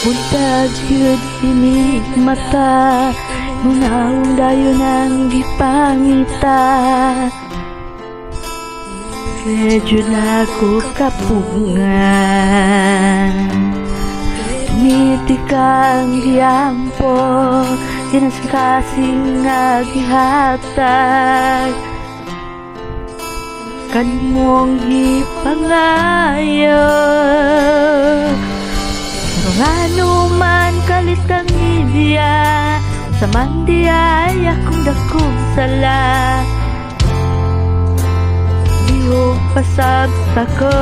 Buntag yun inig mata, munaong dayon ang gipangita. Medyo na ko kapungan, ngiti kang giyampo, kinaskasing nga gihatag. Kanmong gipangayo, pero nga numan kalit kang ibiya, sa mandiay akong dakong sala. Dihog pasabta ko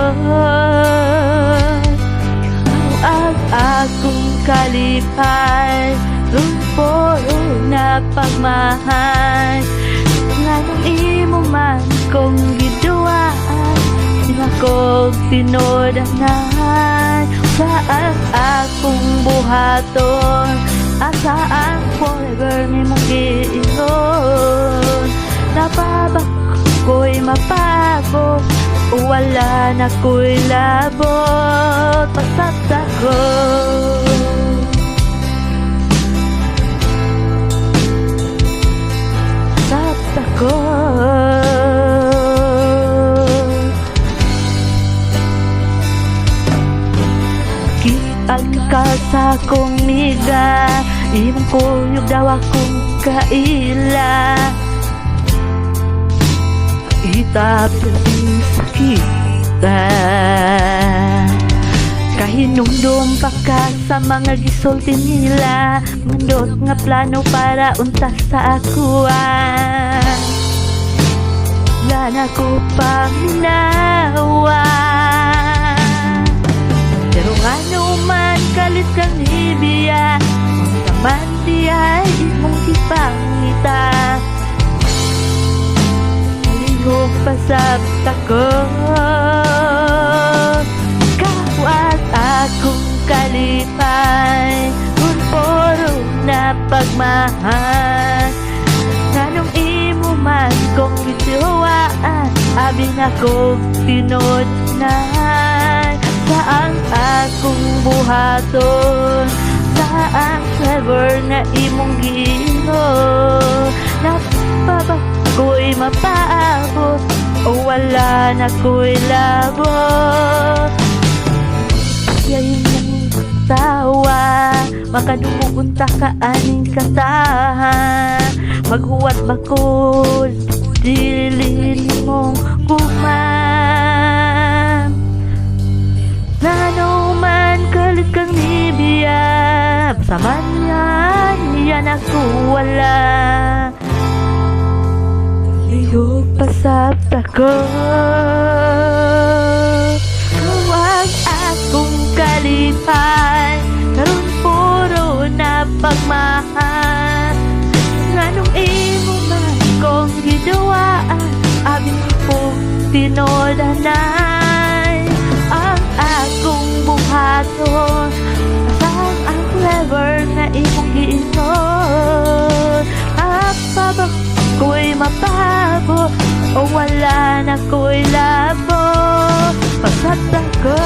ang akong kalipay, rumporo na pagmahal. Nga nung imo man kong giduaan, di ako tinodanan. Saan akong buhaton, asaan forever ni mong giingon. Napabak ko'y mapago, o wala na ko'y labot. Pasat ako, pasat ako. Kitaan ka sa kong miga, imong kuyog daw akong kaila. Itapin sakita, kahinumdum pa ka sa mga gisulti nila. Mandot nga plano para untas sa akuan, wala na ko pang hinawa. Pero nga naman kalit kang ibiya, ang taman di ay imong ipangita. Lihog pasabta ko, ikaw at akong kalipay, puro na pagmahal. Nanong imo man kong gituwaan, abin akong tinod na. Saang akong buhaton, saang clever na imong giingon. Napabak ko'y mapaabot, o wala na ko'y labot. Yayin ng tawa, makadumugunta ka aning katahan. Maghuwat ba ko, dilin mong kumam. Nano man kalit kang nibiya, pasaman yan, yan ako wala. Lihog pasabta ko, huwag akong kalipay, karon puro na pagmahal. Nganong imo man kong giduwaan, abin kong tinodanay. Ang akong buhaton, asang ang clever na imong giingon. Apabak ko'y mapabo, o wala na ko'y labo. Pasat ako.